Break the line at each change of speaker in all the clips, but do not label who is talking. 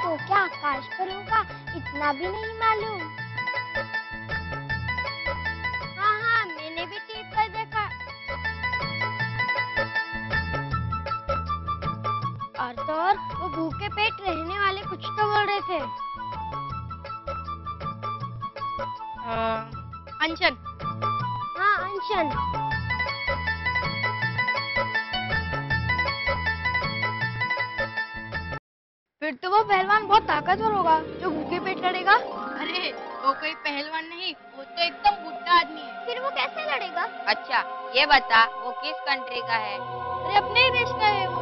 तो क्या आकाश पर होगा, इतना भी नहीं मालूम। हाँ हाँ, मैंने भी टीवी पर देखा। और तो और वो भूखे पेट रहने वाले कुछ तो बोल रहे थे।
अनशन।
हाँ, अनशन।
फिर तो वो पहलवान बहुत ताकतवर होगा जो भूखे पेट लड़ेगा। अरे वो कोई पहलवान नहीं, वो तो एकदम बुढ़ा आदमी है।
फिर वो कैसे लड़ेगा?
अच्छा ये बता वो किस कंट्री का है?
अरे अपने ही देश का है वो।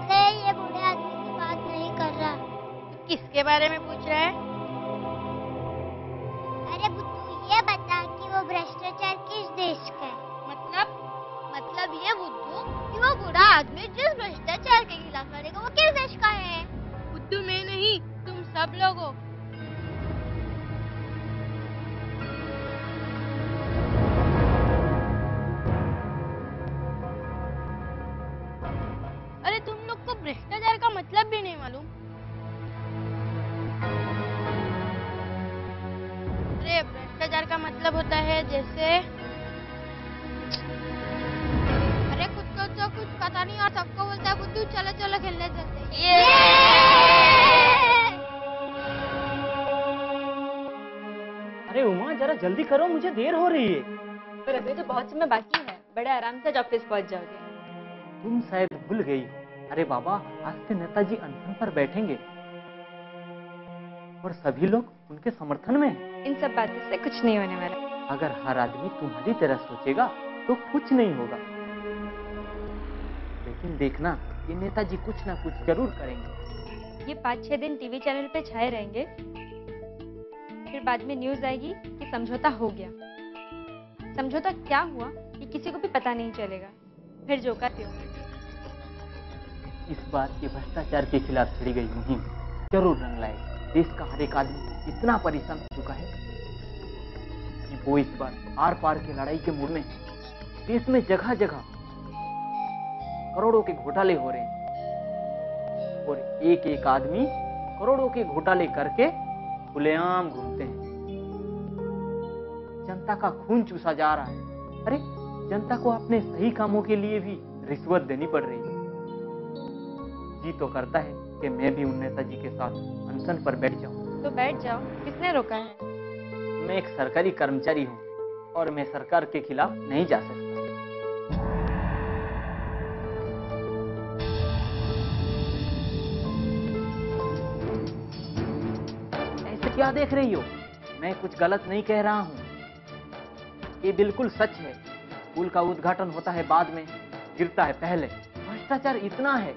अरे ये बूढ़े आदमी की बात नहीं कर रहा।
तो किसके बारे में पूछ रहा है?
अरे बुद्धू, ये बता कि वो भ्रष्टाचार किस देश का है?
मतलब ये बुद्धू कि वो बूढ़ा आदमी जिस भ्रष्टाचार के खिलाफ लड़ेगा वो किस देश का है? बुद्धू मैं नहीं, तुम सब लोग हो। अरे तुम लोग को भ्रष्टाचार का मतलब भी नहीं मालूम। अरे भ्रष्टाचार का मतलब होता है जैसे, अरे खुद को तो कुछ पता नहीं और सबको बोलता है बुद्धू चलो चलो खेलने चलते हैं।
अरे उमा जरा जल्दी करो, मुझे देर हो रही है।
पर अभी तो बहुत समय बाकी है, बड़े आराम से ऑफिस पहुंच जाओगे।
तुम शायद भूल गई हो, अरे बाबा आज से नेताजी अनशन पर बैठेंगे और सभी लोग उनके समर्थन में हैं।
इन सब बातों से कुछ नहीं होने वाला।
अगर हर आदमी तुम्हारी तरह सोचेगा तो कुछ नहीं होगा, लेकिन देखना ये नेताजी कुछ ना कुछ जरूर करेंगे।
ये 5-6 दिन टीवी चैनल पे छाए रहेंगे, फिर बाद में न्यूज आएगी कि समझौता हो गया। समझौता क्या हुआ ये किसी को भी पता नहीं चलेगा, फिर जो का त्यों।
इस बार ये भ्रष्टाचार के खिलाफ छेड़ी गई मुहिम जरूर रंग लाएगी। देश का हर एक आदमी इतना परेशान हो चुका है कि वो इस बार आर पार की लड़ाई के मूड में है। देश में जगह जगह करोड़ों के घोटाले हो रहे हैं और एक एक आदमी करोड़ों के घोटाले करके खुलेआम घूमते हैं। जनता का खून चूसा जा रहा है। अरे जनता को अपने सही कामों के लिए भी रिश्वत देनी पड़ रही है। जी तो करता है कि मैं भी उन नेताजी के साथ अनशन पर बैठ जाऊं।
तो बैठ जाओ, किसने रोका है?
मैं एक सरकारी कर्मचारी हूं और मैं सरकार के खिलाफ नहीं जा सकता। ऐसे क्या देख रही हो? मैं कुछ गलत नहीं कह रहा हूं, ये बिल्कुल सच है। पुल का उद्घाटन होता है बाद में, गिरता है पहले। भ्रष्टाचार इतना है,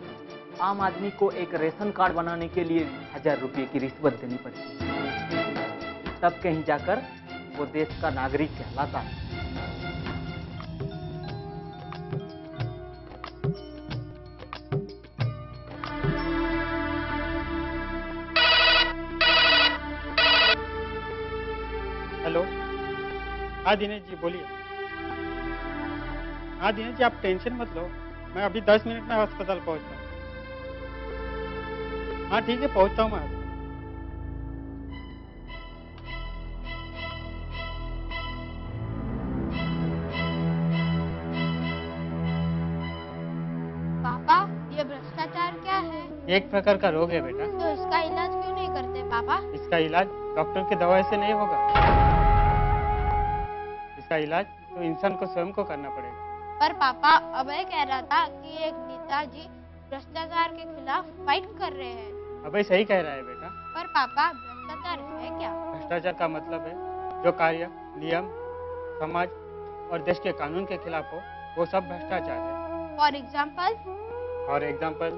आम आदमी को एक रेशन कार्ड बनाने के लिए 1000 रुपये की रिश्वत देनी पड़ती है, तब कहीं जाकर वो देश का नागरिक कहलाता है।
हेलो, हाँ दिनेश जी बोलिए। हाँ दिनेश जी आप टेंशन मत लो, मैं अभी 10 मिनट में अस्पताल पहुंचता हूँ। हाँ ठीक है, पहुंचता हूँ मैं।
पापा ये भ्रष्टाचार क्या है?
एक प्रकार का रोग है बेटा।
तो इसका इलाज क्यों नहीं करते पापा?
इसका इलाज डॉक्टर की दवाई से नहीं होगा, इसका इलाज तो इंसान को स्वयं को करना पड़ेगा।
पर पापा अभय कह रहा था कि एक नेताजी भ्रष्टाचार के खिलाफ फाइट कर रहे हैं।
अबे सही कह रहा है बेटा।
पर पापा भ्रष्टाचार है क्या?
भ्रष्टाचार का मतलब है जो कार्य नियम समाज और देश के कानून के खिलाफ हो वो सब भ्रष्टाचार है।
फॉर एग्जाम्पल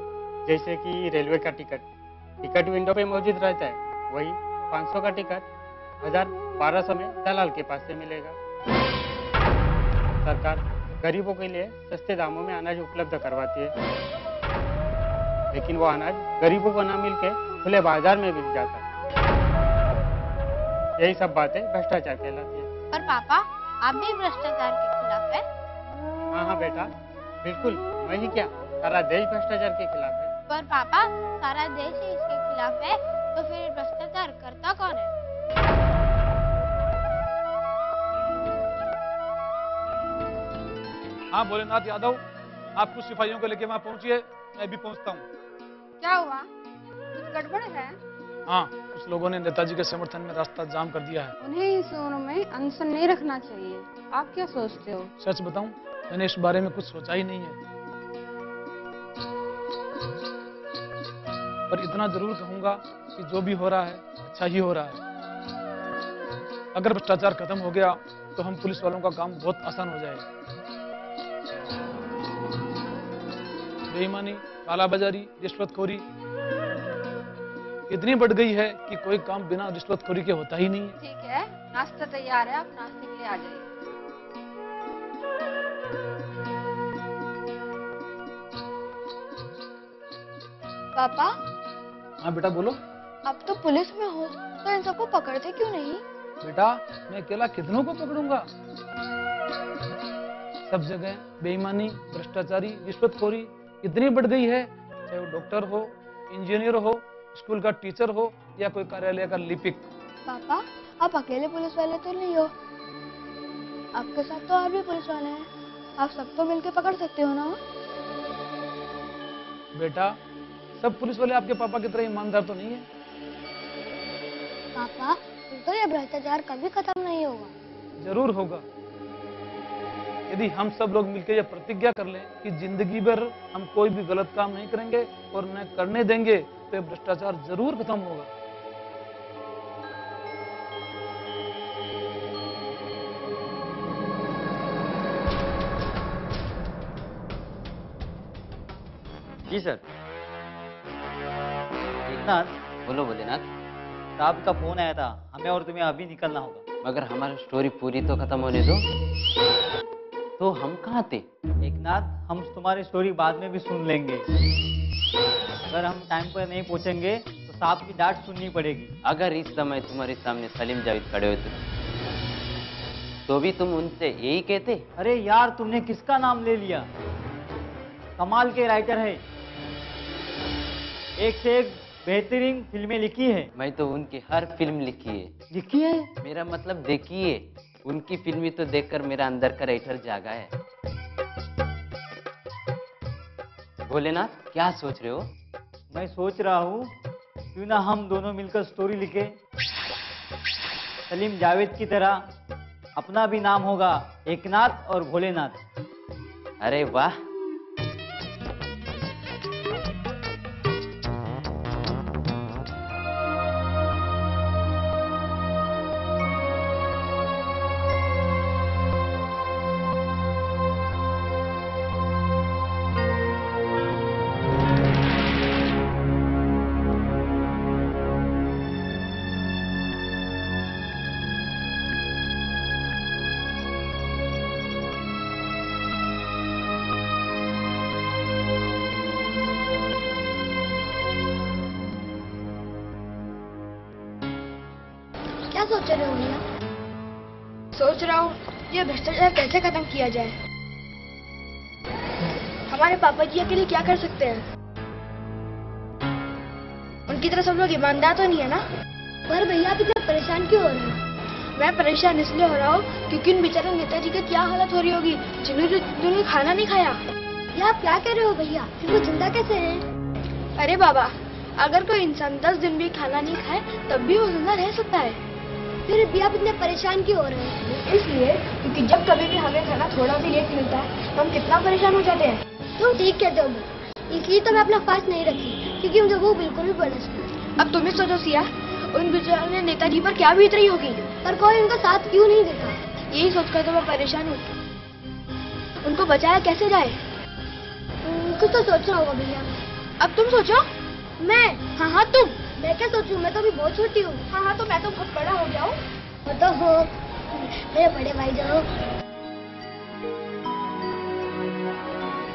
जैसे कि रेलवे का टिकट विंडो पे मौजूद रहता है, वही 500 का टिकट 1200 में दलाल के पास से मिलेगा। सरकार गरीबों के लिए सस्ते दामों में अनाज उपलब्ध करवाती है, लेकिन वो अनाज गरीबों को न मिलके खुले बाजार में बिक जाता है। यही सब बातें भ्रष्टाचार कहलाती है।
पर पापा आप भी भ्रष्टाचार के खिलाफ है?
हाँ हाँ बेटा, बिल्कुल। मैं ही क्या, सारा देश भ्रष्टाचार के खिलाफ है।
पर पापा, सारा देश ही इसके खिलाफ है, तो फिर भ्रष्टाचार करता कौन है?
हाँ भोलेनाथ यादव, आप कुछ सिपाहियों को लेके वहाँ पहुंचिए, मैं भी पहुंचता हूँ।
क्या हुआ? कुछ गड़बड़ है?
हाँ, कुछ लोगों ने नेताजी के समर्थन में रास्ता जाम कर दिया है।
उन्हें इस उम्र में अनशन नहीं रखना चाहिए। आप क्या सोचते हो?
सच बताऊं, मैंने इस बारे में कुछ सोचा ही नहीं है, पर इतना जरूर कहूंगा कि जो भी हो रहा है अच्छा ही हो रहा है। अगर भ्रष्टाचार खत्म हो गया तो हम पुलिस वालों का काम बहुत आसान हो जाएगा। बेईमानी, कालाबाजारी, रिश्वतखोरी इतनी बढ़ गई है कि कोई काम बिना रिश्वतखोरी के होता ही नहीं है।
ठीक है, नाश्ता तैयार है, आप नाश्ते के लिए आ जाइए।
पापा,
हाँ बेटा बोलो।
आप तो पुलिस में हो, तो इन सबको पकड़ते क्यों नहीं?
बेटा, मैं अकेला कितनों को पकड़ूंगा? सब जगह बेईमानी, भ्रष्टाचारी, रिश्वतखोरी इतनी बढ़ गई है, चाहे वो डॉक्टर हो, इंजीनियर हो, स्कूल का टीचर हो या कोई कार्यालय का लिपिक।
पापा, आप अकेले पुलिस वाले तो नहीं हो, आपके साथ तो और भी पुलिस वाले हैं, आप सबको मिलके पकड़ सकते हो ना?
बेटा, सब पुलिस वाले आपके पापा की तरह ईमानदार तो नहीं है।
पापा, फिर तो ये भ्रष्टाचार कभी खत्म नहीं होगा।
जरूर होगा, यदि हम सब लोग मिलकर यह प्रतिज्ञा कर लें कि जिंदगी भर हम कोई भी गलत काम नहीं करेंगे और न करने देंगे, तो ये भ्रष्टाचार जरूर खत्म होगा।
जी सर। एकनाथ,
बोलो भोलेनाथ।
साहब का फोन आया था, हमें और तुम्हें अभी निकलना होगा।
मगर हमारी स्टोरी पूरी तो खत्म होने दो। तो हम कहाँ थे?
एकनाथ, हम तुम्हारी स्टोरी बाद में भी सुन लेंगे। अगर हम टाइम पर नहीं पहुंचेंगे तो साहब की डांट सुननी पड़ेगी।
अगर इस समय तुम्हारे सामने सलीम जावेद खड़े होते तो भी तुम उनसे यही कहते?
अरे यार, तुमने किसका नाम ले लिया? कमाल के राइटर है, एक से एक बेहतरीन फिल्में लिखी है।
मैं तो उनकी हर फिल्म लिखी है।
लिखी है?
मेरा मतलब देखिए, उनकी फिल्में तो देखकर मेरा अंदर का राइटर जागा है। भोलेनाथ, क्या सोच रहे हो?
मैं सोच रहा हूँ क्यों ना हम दोनों मिलकर स्टोरी लिखे, सलीम जावेद की तरह। अपना भी नाम होगा एकनाथ और भोलेनाथ।
अरे वाह,
क्या सोच रहे हो भैया? सोच रहा हूँ ये भ्रष्टाचार कैसे खत्म किया जाए। हमारे पापा जी के लिए क्या कर सकते हैं? उनकी तरह सब लोग ईमानदार तो नहीं है ना? पर भैया आप इतना परेशान क्यों हो रहे हो? मैं परेशान इसलिए हो रहा हूँ क्योंकि उन बेचारे नेताजी की क्या हालत हो रही होगी जिन्होंने खाना नहीं खाया। ये आप क्या कह रहे हो भैया? फिर वो जिंदा कैसे हैं? अरे बाबा, अगर कोई इंसान 10 दिन भी खाना नहीं खाए तब भी वो जिंदा रह सकता है। फिर भी आप इतने परेशान क्यों हो रहे हैं? इसलिए क्योंकि जब कभी भी हमें खाना थोड़ा भी लेट मिलता है तो हम कितना परेशान हो जाते हैं। तुम ठीक कहते हो, इसलिए तो मैं अपना फास्ट नहीं रखती क्योंकि मुझे वो बिल्कुल भी परेशान। अब तुम ही सोचो सिया, उन बेचारे नेताजी पर क्या बीत रही होगी, पर कोई उनका साथ क्यों नहीं देता। यही सोचकर तो मैं परेशान हूँ। उनको बचाया कैसे जाए? कुछ तो सोचना होगा भैया। अब तुम सोचो। मैं? हाँ तुम। मैं क्या सोचूं, मैं तो अभी बहुत छोटी हूँ। हाँ तो मैं तो बहुत बड़ा हो गया हूँ। तो हो मेरे बड़े भाई जाओ।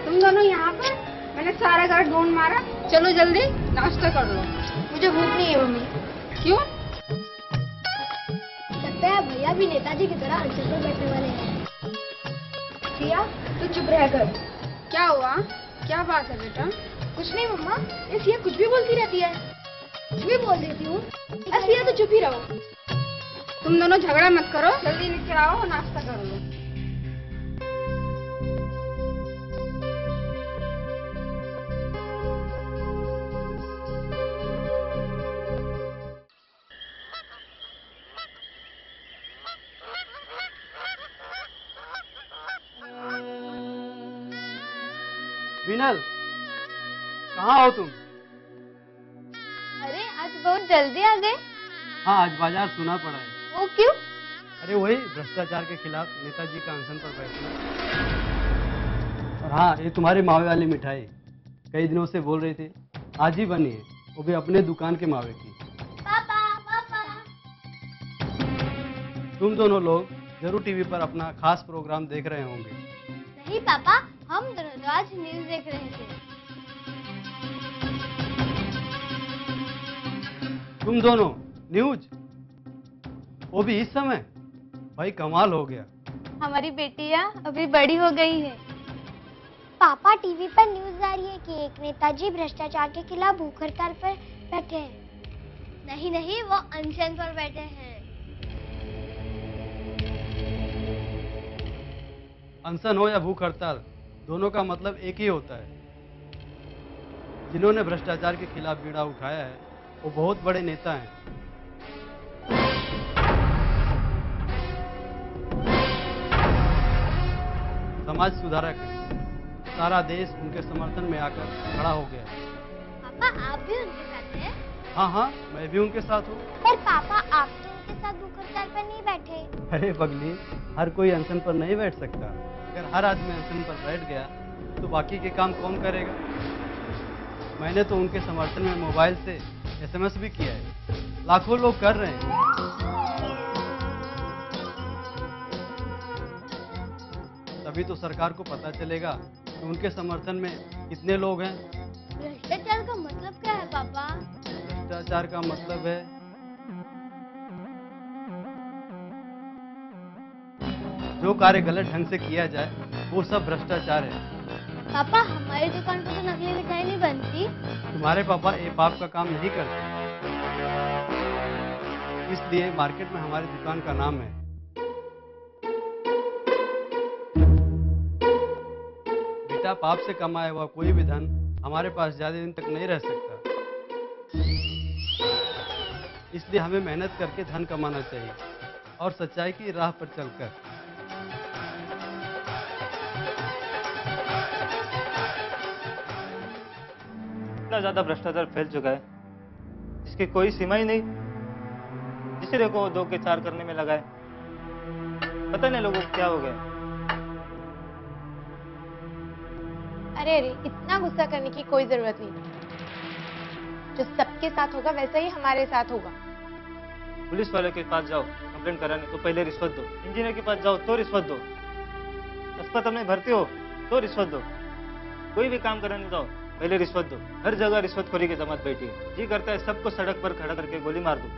तुम दोनों यहाँ पर? मैंने सारा घर ढूंढ मारा। चलो जल्दी नाश्ता कर लो। मुझे भूख नहीं है मम्मी। क्यों? लगता है भैया भी नेताजी की तरह अनशन पर बैठने वाले हैं। बेटिया तू चुप रह कर। क्या हुआ? क्या बात है बेटा? कुछ नहीं मम्मा, ये सिया कुछ भी बोलती रहती है। कुछ भी बोल देती हूँ। सिया तो चुप ही रहो। तुम दोनों झगड़ा मत करो, जल्दी नीचे आओ और नाश्ता कर लो।
विनल, कहाँ हो तुम?
अरे आज बहुत जल्दी आ गए।
हाँ, आज बाजार सुना पड़ा है।
वो क्यों?
अरे वही भ्रष्टाचार के खिलाफ नेताजी का अनशन पर बैठना। और हाँ, ये तुम्हारी मावे वाली मिठाई कई दिनों से बोल रहे थे, आज ही बनी है, वो भी अपने दुकान के मावे की।
पापा पापा।
तुम दोनों लोग जरूर टीवी पर अपना खास प्रोग्राम देख रहे होंगे।
नहीं पापा, हम दोनों तो आज न्यूज देख रहे थे।
तुम दोनों न्यूज, वो भी इस समय? भाई कमाल हो गया।
हमारी बेटियां अभी बड़ी हो गई है।
पापा टीवी पर न्यूज आ रही है कि एक नेताजी भ्रष्टाचार के खिलाफ भूख हड़ताल पर बैठे हैं। नहीं नहीं, वो अनशन पर बैठे हैं।
अनशन हो या भूख हड़ताल, दोनों का मतलब एक ही होता है। जिन्होंने भ्रष्टाचार के खिलाफ बीड़ा उठाया है वो बहुत बड़े नेता हैं। समाज सुधारक हैं। सारा देश उनके समर्थन में आकर खड़ा हो गया।
पापा आप भी उनके साथ हैं?
हाँ हाँ, मैं भी उनके साथ हूँ।
पर पापा आप तो उनके साथ भूख हड़ताल पर नहीं बैठे।
अरे पगली, हर कोई अनशन पर नहीं बैठ सकता। अगर हर आदमी अनशन पर बैठ गया तो बाकी के काम कौन करेगा? मैंने तो उनके समर्थन में मोबाइल से SMS भी किया है। लाखों लोग कर रहे हैं। तभी तो सरकार को पता चलेगा कि उनके समर्थन में कितने लोग हैं।
भ्रष्टाचार का मतलब क्या है पापा?
भ्रष्टाचार का मतलब है जो कार्य गलत ढंग से किया जाए वो सब भ्रष्टाचार है।
पापा हमारी दुकान पर तो नकली मिठाई नहीं बनती।
तुम्हारे पापा ये पाप का काम नहीं करते, इसलिए मार्केट में हमारी दुकान का नाम है। बेटा, पाप से कमाया हुआ कोई भी धन हमारे पास ज्यादा दिन तक नहीं रह सकता, इसलिए हमें मेहनत करके धन कमाना चाहिए और सच्चाई की राह पर चलकर।
इतना ज्यादा भ्रष्टाचार फैल चुका है, इसकी कोई सीमा ही नहीं। जिसे को 2 के 4 करने में लगा है, पता नहीं लोगों को क्या हो गया।
अरे अरे, इतना गुस्सा करने की कोई जरूरत नहीं। जो सबके साथ होगा वैसा ही हमारे साथ होगा।
पुलिस वाले के पास जाओ कंप्लेंट कराने तो पहले रिश्वत दो, इंजीनियर के पास जाओ तो रिश्वत दो, अस्पताल में भर्ती हो तो रिश्वत दो, कोई भी काम कराने जाओ पहले रिश्वत दो। हर जगह रिश्वतखोरी की जमात बैठी है। जी करता है सबको सड़क पर खड़ा करके गोली मार दो।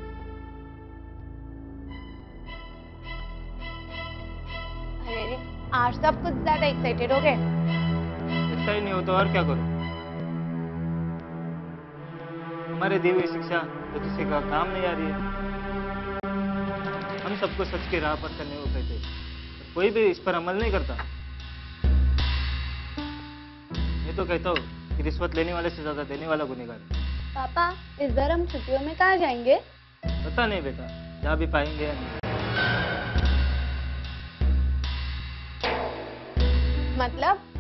अरे अरे, आज तो आप कुछ ज्यादा एक्साइटेड हो गए।
ऐसा ही नहीं हो तो और क्या करो? हमारे दी हुई शिक्षा तो किसी का काम नहीं आ रही है। हम सबको सच की राह पर चलने को कहते हैं, कोई भी इस पर अमल नहीं करता। मैं तो कहता हूँ कि रिश्वत लेने वाले से ज्यादा देने वाला गुनहगार है।
पापा, इस बार हम छुट्टियों में कहाँ जाएंगे?
पता नहीं बेटा, जा भी पाएंगे।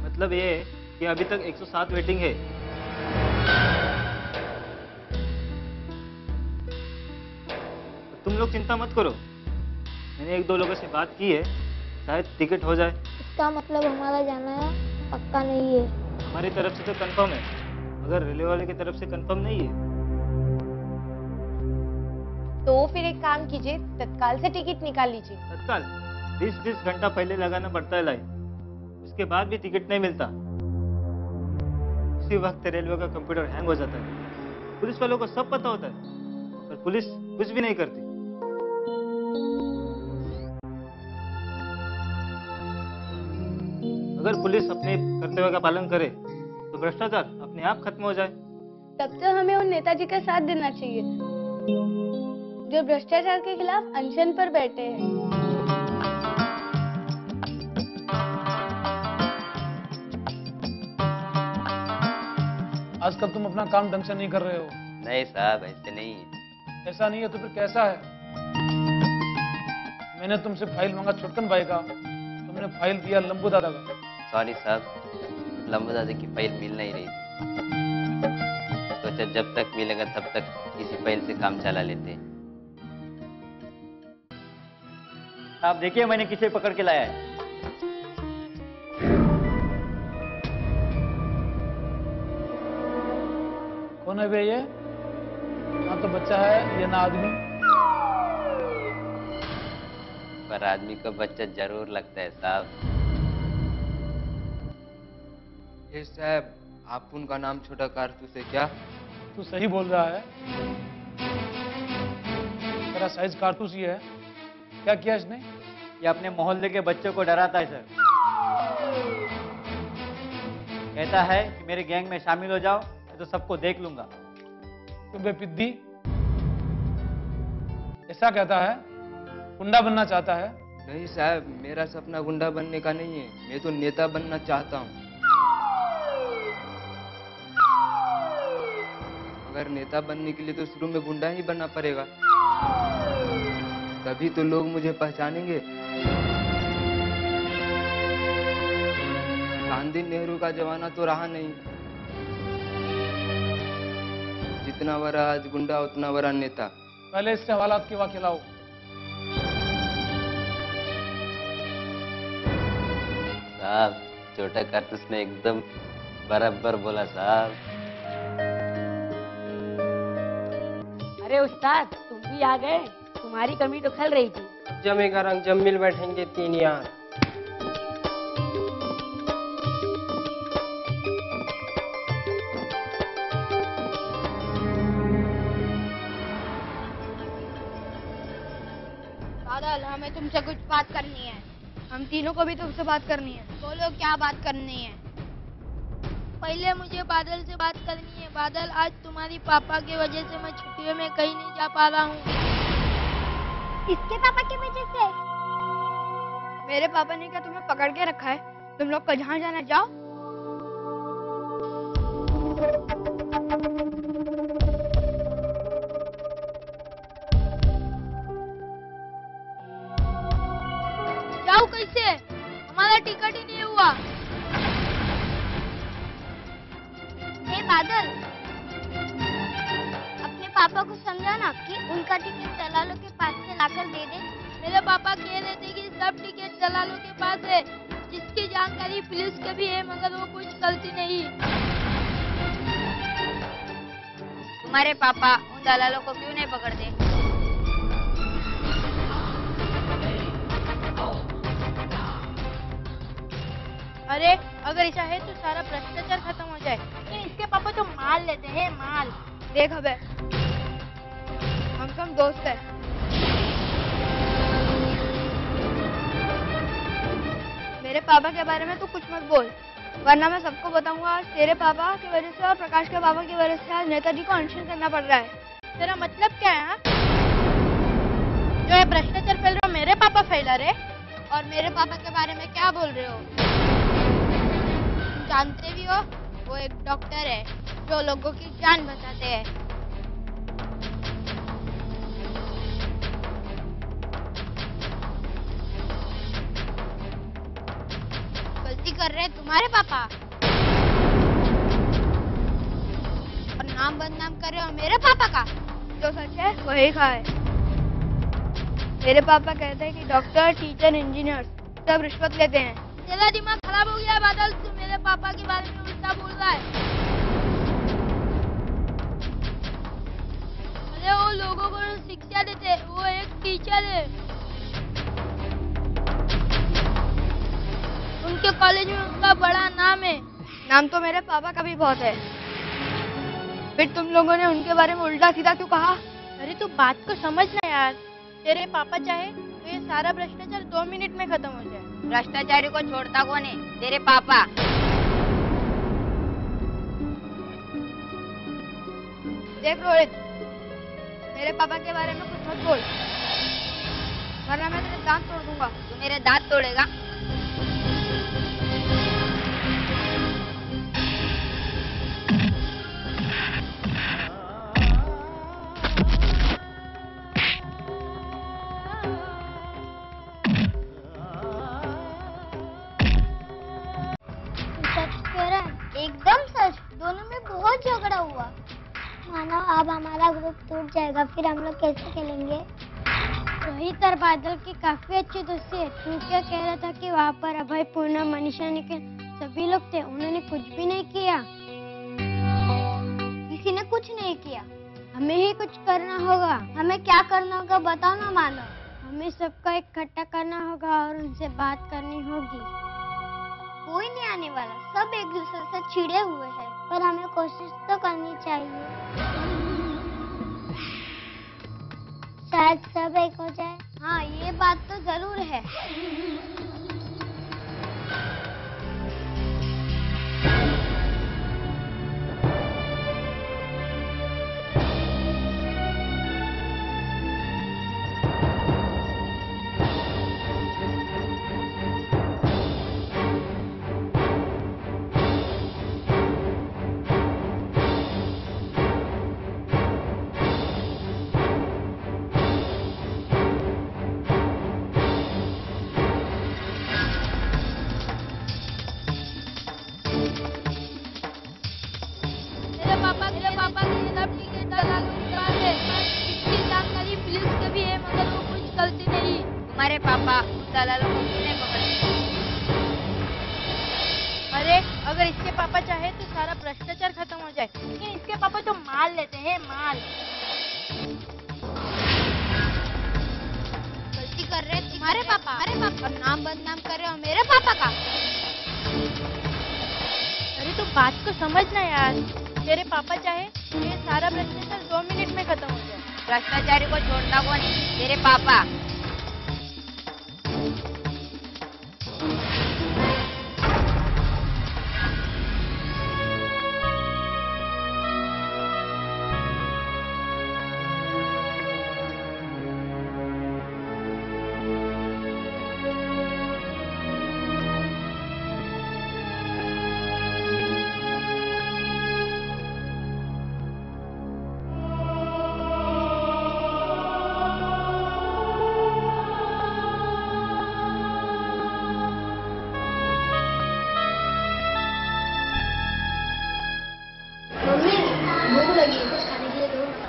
मतलब
ये है कि अभी तक 107 वेटिंग है। तुम लोग चिंता मत करो, मैंने 1-2 लोगों से बात की है, शायद टिकट हो जाए।
इसका मतलब हमारा जाना पक्का नहीं है।
हमारी तरफ से तो कंफर्म है, अगर रेलवे वाले की तरफ से कंफर्म नहीं है
तो फिर एक काम कीजिए, तत्काल से टिकट निकाल लीजिए।
तत्काल 20-20 घंटा पहले लगाना पड़ता है लाइन, उसके बाद भी टिकट नहीं मिलता। उसी वक्त रेलवे का कंप्यूटर हैंग हो जाता है। पुलिस वालों को सब पता होता है, पर पुलिस कुछ भी नहीं करती। अगर पुलिस अपने कर्तव्य का पालन करे तो भ्रष्टाचार अपने आप खत्म हो जाए।
तब तो हमें उन नेताजी का साथ देना चाहिए जो भ्रष्टाचार के खिलाफ अनशन पर बैठे हैं।
आजकल तुम अपना काम ढंग से नहीं कर रहे हो।
नहीं साहब, ऐसे नहीं है।
ऐसा नहीं है तो फिर कैसा है? मैंने तुमसे फाइल मांगा छोटकन भाई का, तुमने फाइल दिया लंबू दादा का।
सॉरी साहब, लंबू दादा की फाइल मिल नहीं रही थी। सोचा जब तक मिलेगा तब तक इसी फाइल से काम चला लेते हैं।
आप देखिए मैंने किसे पकड़ के लाया है।
कौन है भैया? ना तो बच्चा है ये ना आदमी।
पर आदमी को बच्चा जरूर लगता है साहब।
ये साहब, आप उनका नाम छोटा कारतूस है क्या?
तू सही बोल रहा है। तेरा साइज कारतूस ही है। क्या किया इसने?
ये अपने मोहल्ले के बच्चों को डराता है सर। कहता है कि मेरे गैंग में शामिल हो जाओ तो सबको देख लूंगा।
तुम बेपिद्दी, ऐसा कहता है? गुंडा बनना चाहता है?
नहीं साहब, मेरा सपना गुंडा बनने का नहीं है, मैं तो नेता बनना चाहता हूँ। अगर नेता बनने के लिए तो शुरू में गुंडा ही बनना पड़ेगा, तभी तो लोग मुझे पहचानेंगे। गांधी नेहरू का जमाना तो रहा नहीं, जितना बड़ा आज गुंडा उतना बड़ा नेता।
पहले इससे हवालात की वाक़ई लाओ।
साहब, छोटा कारतूस ने एकदम बराबर बोला साहब।
अरे उस्ताद, तुम भी आ गए। तुम्हारी कमी तो खल रही थी।
जमेगा रंग, जब मिल बैठेंगे तीन यार।
बादल, हमें तुमसे कुछ बात करनी है। हम तीनों को भी तुमसे बात करनी है। बोलो क्या बात करनी है?
पहले मुझे बादल से बात करनी है। बादल, आज तुम्हारी पापा की वजह से मैं छुट्टियों में कहीं नहीं जा पा रहा हूँ।
इसके पापा की वजह से?
मेरे पापा ने क्या तुम्हें पकड़ के रखा है? तुम लोग को जहाँ जाना जाओ।
जाओ कैसे? हमारा टिकट ही नहीं हुआ।
हे बादल, अपने पापा को समझाना कि उनका टिकट दलालों के पास से लाकर दे दे।
मेरे पापा कह रहे थे कि सब टिकट दलालों के पास है, जिसकी जानकारी पुलिस के भी है, मगर वो कुछ करती नहीं।
तुम्हारे पापा उन दलालों को क्यों नहीं पकड़ते?
अरे अगर ऐसा है तो सारा भ्रष्टाचार खत्म हो जाए। इसके पापा तो माल लेते हैं, माल।
देख अबे, हम सब दोस्त हैं। मेरे पापा के बारे में तू कुछ मत बोल, वरना मैं सबको बताऊंगा आज तेरे पापा की वजह से और प्रकाश के पापा की वजह से आज नेताजी को अनशन करना पड़ रहा है।
तेरा मतलब क्या है? जो है भ्रष्टाचार फैल रहा, मेरे पापा फैला रहे।
और मेरे पापा के बारे में क्या बोल रहे हो?
जानते भी हो, वो एक डॉक्टर है जो लोगों की जान बचाते हैं।
गलती कर रहे हैं तुम्हारे पापा, और नाम बदनाम कर रहे हो मेरे पापा का। जो सच है वही खाए। मेरे पापा कहते हैं कि डॉक्टर, टीचर, इंजीनियर सब रिश्वत लेते हैं।
तेरा दिमाग खराब हो गया बादल, तू मेरे पापा के बारे में उल्टा बोल रहा है। अरे वो लोगों को शिक्षा देते, वो एक टीचर है। उनके कॉलेज में उनका बड़ा नाम है।
नाम तो मेरे पापा का भी बहुत है, फिर तुम लोगों ने उनके बारे में उल्टा सीधा क्यों कहा?
अरे तू बात को समझना यार। तेरे पापा चाहे तो ये सारा भ्रष्टाचार 2 मिनट में खत्म हो जाए।
भ्रष्टाचारी को छोड़ता कौन है? तेरे पापा।
देख रोहित, मेरे पापा के बारे में कुछ मत बोल, वरना मैं तेरे दांत तोड़ दूंगा।
तू मेरे दांत तोड़ेगा?
एकदम सच, दोनों में बहुत झगड़ा हुआ। मानो अब हमारा ग्रुप टूट जाएगा, फिर हम लोग कैसे खेलेंगे?
रोहित और बादल की काफी अच्छी दोस्ती है। तू क्या कह रहा था कि वहाँ पर अभय, पूर्णा, मनीषा, निखिल सभी लोग थे, उन्होंने कुछ भी नहीं किया।
किसी ने कुछ नहीं किया।
हमें ही कुछ करना होगा।
हमें क्या करना होगा बताओ ना मानो।
हमें सबको इकट्ठा करना होगा और उनसे बात करनी होगी।
कोई नहीं आने वाला, सब एक दूसरे से छिड़े हुए हैं, पर हमें कोशिश तो करनी चाहिए। शायद सब एक हो जाए।
हाँ, ये बात तो जरूर है।
तुम्हारे पापा दलालों को क्यों नहीं पकड़ते?
अरे अगर इसके पापा चाहे तो सारा भ्रष्टाचार खत्म हो जाए, लेकिन इसके पापा तो माल लेते हैं, माल।
गलती कर रहे हैं तुम्हारे पापा, और नाम बदनाम कर रहे हो मेरे पापा का।
अरे तो बात को समझना यार, तेरे पापा चाहे तो ये सारा भ्रष्टाचार 2 मिनट में खत्म हो जाए।
भ्रष्टाचारी को छोड़ता कौन है? तेरे पापा।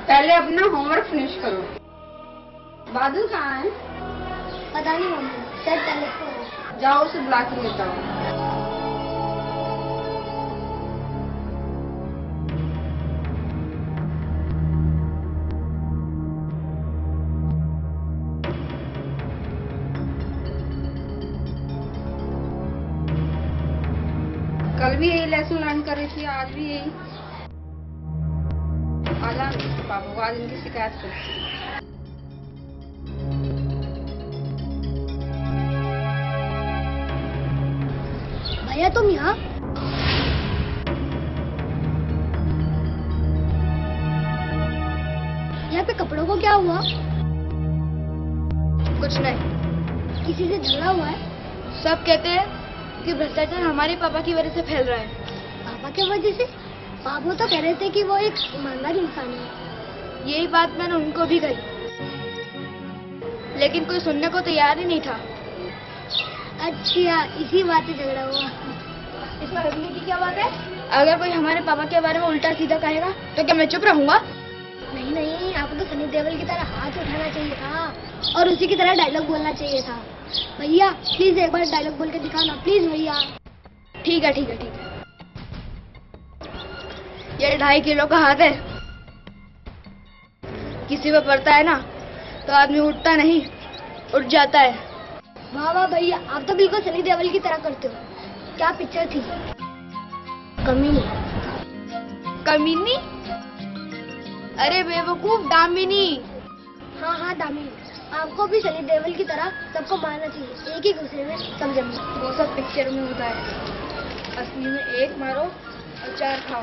पहले अपना होमवर्क फिनिश करो। बादल कहाँ है?
पता नहीं मम्मी, शायद टॉयलेट पे।
जाओ उसे बुला के लेता हूँ। कल भी यही लेसन लर्न कर रही थी, आज भी यही। आजा पापा को आज इनकी शिकायत करती हूँ।
भैया तुम यहाँ? यहाँ पे कपड़ों को क्या हुआ?
कुछ नहीं।
किसी से झगड़ा हुआ है?
सब कहते हैं कि भ्रष्टाचार हमारे पापा की वजह से फैल रहा है।
पापा की वजह से? पापा तो कह रहे थे कि वो एक ईमानदार इंसान है।
यही बात मैंने उनको भी कही, लेकिन कोई सुनने को तैयार ही नहीं था।
अच्छा, इसी बात से झगड़ा हुआ।
इसमें हंसने की क्या बात है? अगर कोई हमारे पापा के बारे में उल्टा सीधा कहेगा तो क्या मैं चुप रहूंगा?
नहीं नहीं, आपको तो सनी देओल की तरह हाथ उठाना चाहिए था और उसी की तरह डायलॉग बोलना चाहिए था। भैया प्लीज एक बार डायलॉग बोल के दिखाओ ना, प्लीज भैया।
ठीक है ठीक है ठीक है। ये 2.5 किलो का हाथ है, किसी पे पड़ता है ना तो आदमी उठता नहीं, उठ जाता है।
वाह वाह भैया, आप तो बिल्कुल सनी देओल की तरह करते हो। क्या पिक्चर थी? कमीनी।
कमीनी? अरे बेवकूफ, दामिनी।
हाँ हाँ दामिनी। आपको भी सनी देओल की तरह सबको मारना चाहिए, एक ही गुस्से में सब जमे।
वो सब पिक्चर में होता है, असली में एक मारो और 4 खाओ,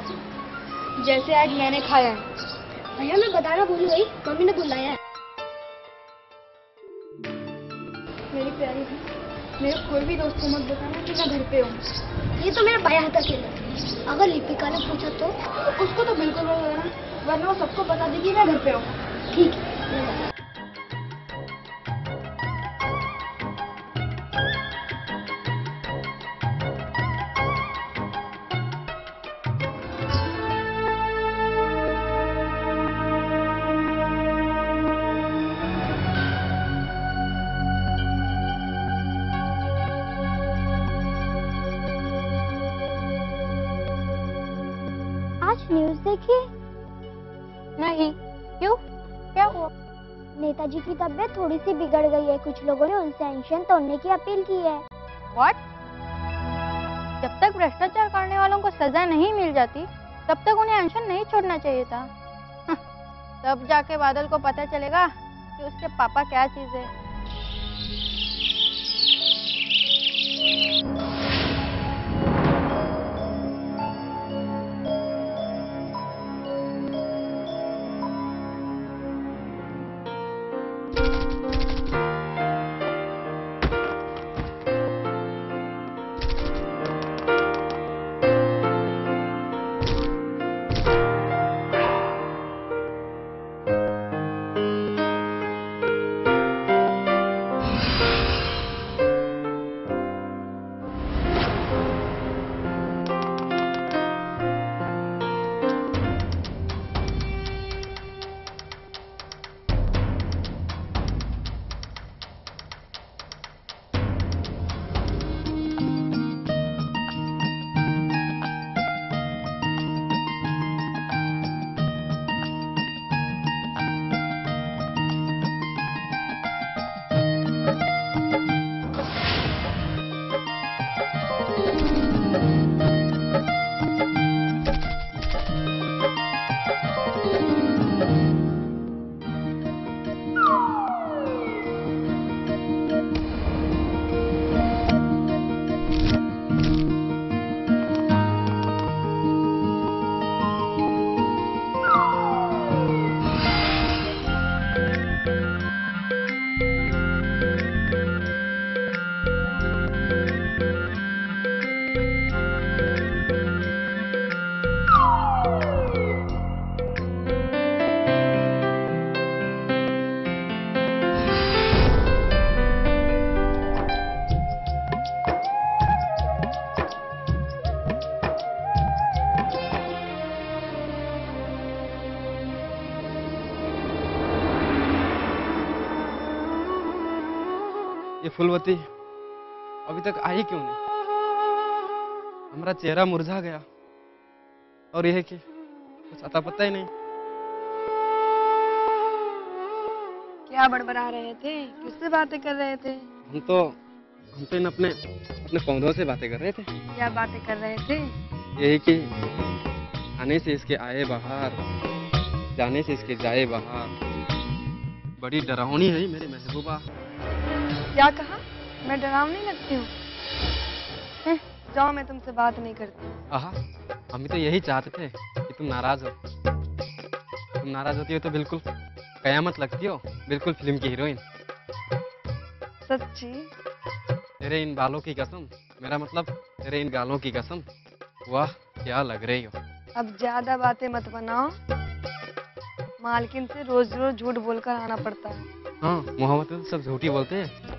जैसे आज मैंने खाया है।
भैया मैं बताना भूल गई, मम्मी ने बुलाया है।
मेरी प्यारी थी, मेरे कोई भी दोस्त को मत बताना कि मैं घर पे हूँ।
ये तो मेरा बाया हाथ खेल है, अगर लिपिका ने पूछा तो
उसको तो बिल्कुल मत बताना, वरना वो सबको बता देगी मैं घर पे हूँ।
ठीक है।
आज न्यूज़ देखी?
नहीं, क्यों? क्या हुआ?
नेताजी की तबीयत थोड़ी सी बिगड़ गई है, कुछ लोगों ने उनसे अनशन तोड़ने की अपील की है।
व्हाट? जब तक भ्रष्टाचार करने वालों को सजा नहीं मिल जाती तब तक उन्हें अनशन नहीं छोड़ना चाहिए था। तब जाके बादल को पता चलेगा कि उसके पापा क्या चीज है।
ये फूलवती अभी तक आई क्यों नहीं? हमारा चेहरा मुरझा गया और यह कि कुछ अता पता ही नहीं।
क्या बड़बड़ा रहे थे? किससे बातें कर रहे थे?
हम तो इन अपने पौधों से बातें कर रहे थे।
क्या बातें कर रहे थे?
यही कि आने से इसके आए बाहर, जाने से इसके जाए बाहर। बड़ी डरावनी है मेरी महबूबा।
क्या कहा? मैं डरावनी लगती हूँ? जाओ, मैं तुमसे बात नहीं करती।
आहा, हम तो यही चाहते थे कि तुम नाराज हो। तुम नाराज होती हो तो बिल्कुल कयामत लगती हो, बिल्कुल फिल्म की हीरोइन।
सच्ची?
तेरे इन बालों की कसम, मेरा मतलब तेरे इन गालों की कसम। वाह, क्या लग रही हो।
अब ज्यादा बातें मत बनाओ, मालकिन से रोज रोज झूठ बोलकर आना पड़ता है।
हाँ, मोहब्बत में सब झूठी बोलते हैं।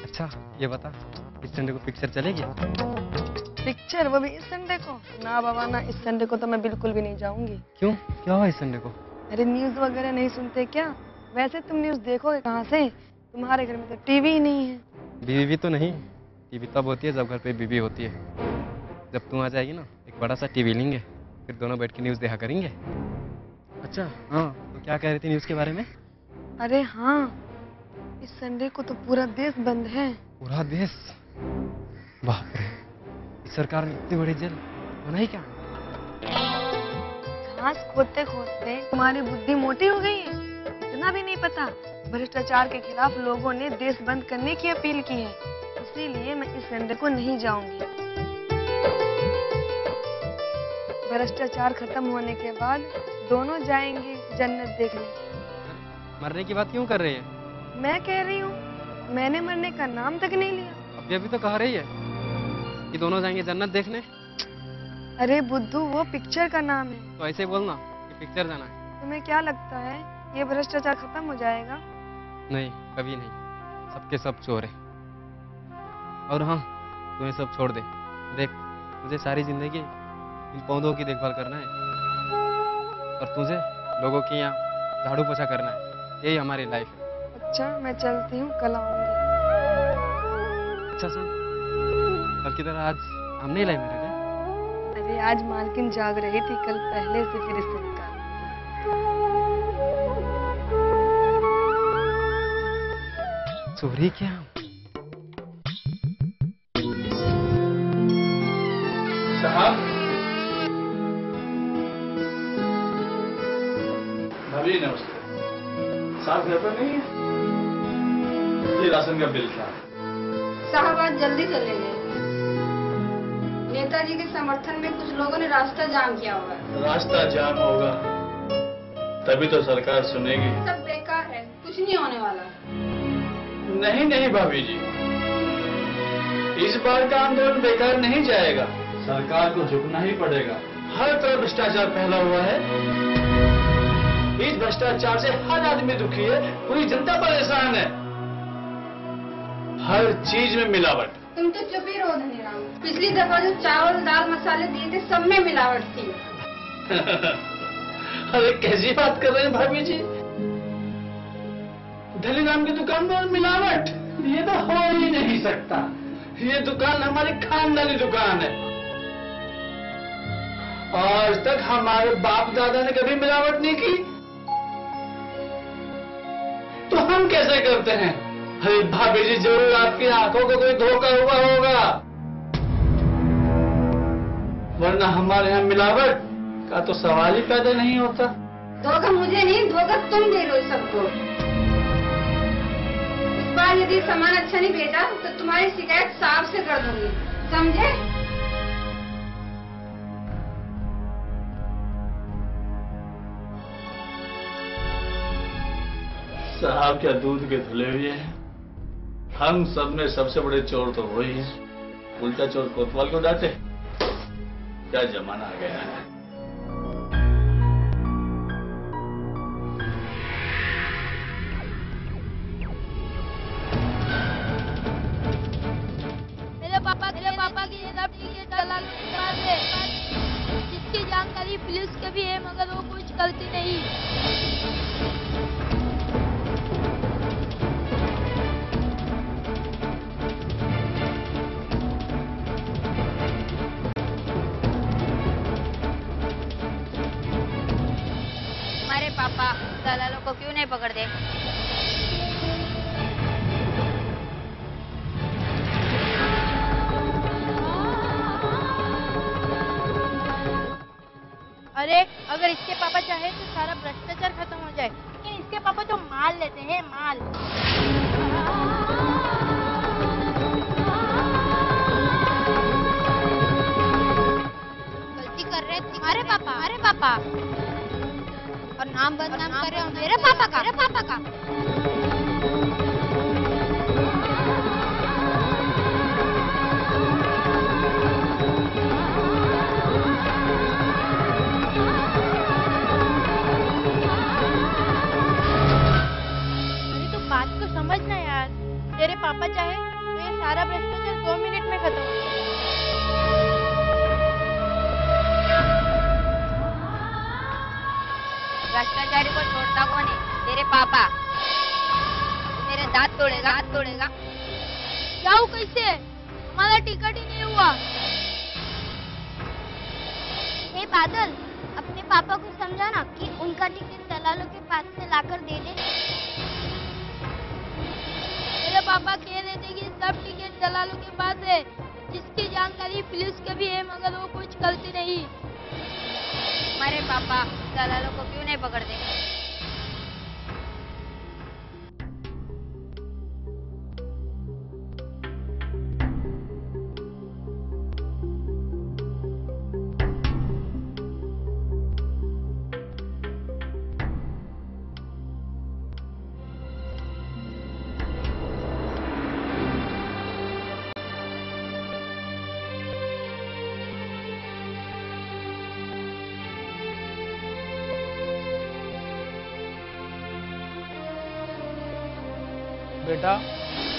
अच्छा ये बता, इस संडे को पिक्चर चलेगी?
पिक्चर? वो भी इस संडे को? ना बाबा ना, इस संडे को तो मैं बिल्कुल भी नहीं जाऊंगी।
क्यों? क्या हुआ इस संडे को?
अरे न्यूज वगैरह नहीं सुनते क्या? वैसे तुम न्यूज देखोगे कहाँ से? तुम्हारे घर में तो टीवी ही नहीं है।
बीवी तो नहीं, टीवी तब होती है जब घर पे बीवी होती है। जब तुम आ जाएगी ना, एक बड़ा सा टीवी लेंगे, फिर दोनों बैठ के न्यूज देखा करेंगे। अच्छा हाँ, तो क्या कह रही थी न्यूज के बारे में?
अरे हाँ, इस संडे को तो पूरा देश बंद है।
पूरा देश? बाप रे, इस सरकार ने इतनी बड़ी जेल बनाई क्या?
घास खोदते खोदते तुम्हारी बुद्धि मोटी हो गई है?
इतना भी नहीं पता? भ्रष्टाचार के खिलाफ लोगों ने देश बंद करने की अपील की है, इसीलिए मैं इस संडे को नहीं जाऊंगी। भ्रष्टाचार खत्म होने के बाद दोनों जाएंगे जन्नत देखने।
मरने की बात क्यों कर रही है?
मैं कह रही हूँ, मैंने मरने का नाम तक नहीं लिया।
अभी तो कह रही है कि दोनों जाएंगे जन्नत देखने।
अरे बुद्धू, वो पिक्चर का नाम है।
तो ऐसे बोलना कि पिक्चर जाना है।
तुम्हें क्या लगता है ये भ्रष्टाचार खत्म हो जाएगा?
नहीं, कभी नहीं। सबके सब चोर है। और हाँ, तुम्हें सब छोड़ दे। देख, मुझे सारी जिंदगी इन पौधों की देखभाल करना है और तुझे लोगों की यहाँ झाड़ू पोछा करना है। यही हमारी लाइफ है।
अच्छा, मैं चलती हूँ, कल आऊंगी।
अच्छा सुन, कल की तरह आज आम नहीं लाई मेरे लिए?
अरे आज मालकिन जाग रही थी, कल पहले से फिर इसका।
चोरी क्या?
साहब, भाभी नमस्ते। साहब घर पर नहीं है? ये राशन का बिल था।
साहब आज जल्दी चले गए। नेताजी के समर्थन में कुछ लोगों ने रास्ता जाम किया हुआ है।
रास्ता जाम होगा तभी तो सरकार सुनेगी।
सब बेकार है, कुछ नहीं होने वाला।
नहीं नहीं भाभी जी, इस बार का आंदोलन बेकार नहीं जाएगा। सरकार को झुकना ही पड़ेगा। हर तरफ भ्रष्टाचार फैला हुआ है। इस भ्रष्टाचार से हर आदमी दुखी है, पूरी जनता परेशान है। हर चीज में मिलावट।
तुम तो चुप ही रहो धनीराम। पिछली दफा जो चावल दाल मसाले दिए थे, सब में मिलावट थी।
अरे कैसी बात कर रहे हैं भाभी जी? धनीराम की दुकान पर मिलावट? ये तो हो ही नहीं सकता। ये दुकान हमारी खानदानी दुकान है। आज तक हमारे बाप दादा ने कभी मिलावट नहीं की, तो हम कैसे करते हैं? अरे भाभी जी, जरूर आपकी आंखों को कोई धोखा हुआ होगा, वरना हमारे यहाँ मिलावट का तो सवाल ही पैदा नहीं होता।
धोखा मुझे नहीं, धोखा तुम दे रहे हो सबको। इस बार यदि सामान अच्छा नहीं भेजा तो तुम्हारी शिकायत साहब से कर दूंगी, समझे?
साहब क्या दूध के धुले हुए हैं। हम सब में सबसे बड़े चोर तो वही है। उल्टा चोर कोतवाल को डांटे। क्या जमाना आ गया है।
मेरे पापा की सब टीके चला जिसकी जानकारी पुलिस के भी है, मगर वो कुछ करती नहीं।
पापा दलालों को क्यों नहीं पकड़ते?
अरे अगर इसके पापा चाहे तो सारा भ्रष्टाचार खत्म हो जाए, लेकिन इसके पापा तो माल लेते हैं, माल।
गलती कर रहे तुम्हारे पापा, अरे पापा, और नाम बदनाम कर रहे हो मेरे पापा का, मेरे पापा का।
अरे तो बात को समझना यार, तेरे पापा चाहे तो ये सारा भ्रष्टाचार 2 मिनट में खत्म हो जाए।
भ्रष्टाचारी को छोड़ता कौन है? तेरे पापा। मेरे दांत तोड़ेगा, हाथ तोड़ेगा।
जाओ कैसे? हमारा टिकट ही नहीं हुआ। हे बादल, अपने पापा को समझाना कि उनका टिकट दलालों के पास से लाकर दे दे। मेरे पापा कह रहे थे कि सब टिकट दलालों के पास है, जिसकी जानकारी पुलिस के भी है, मगर वो कुछ करती नहीं।
हमारे पापा दलालों को क्यों नहीं पकड़ते?
बेटा,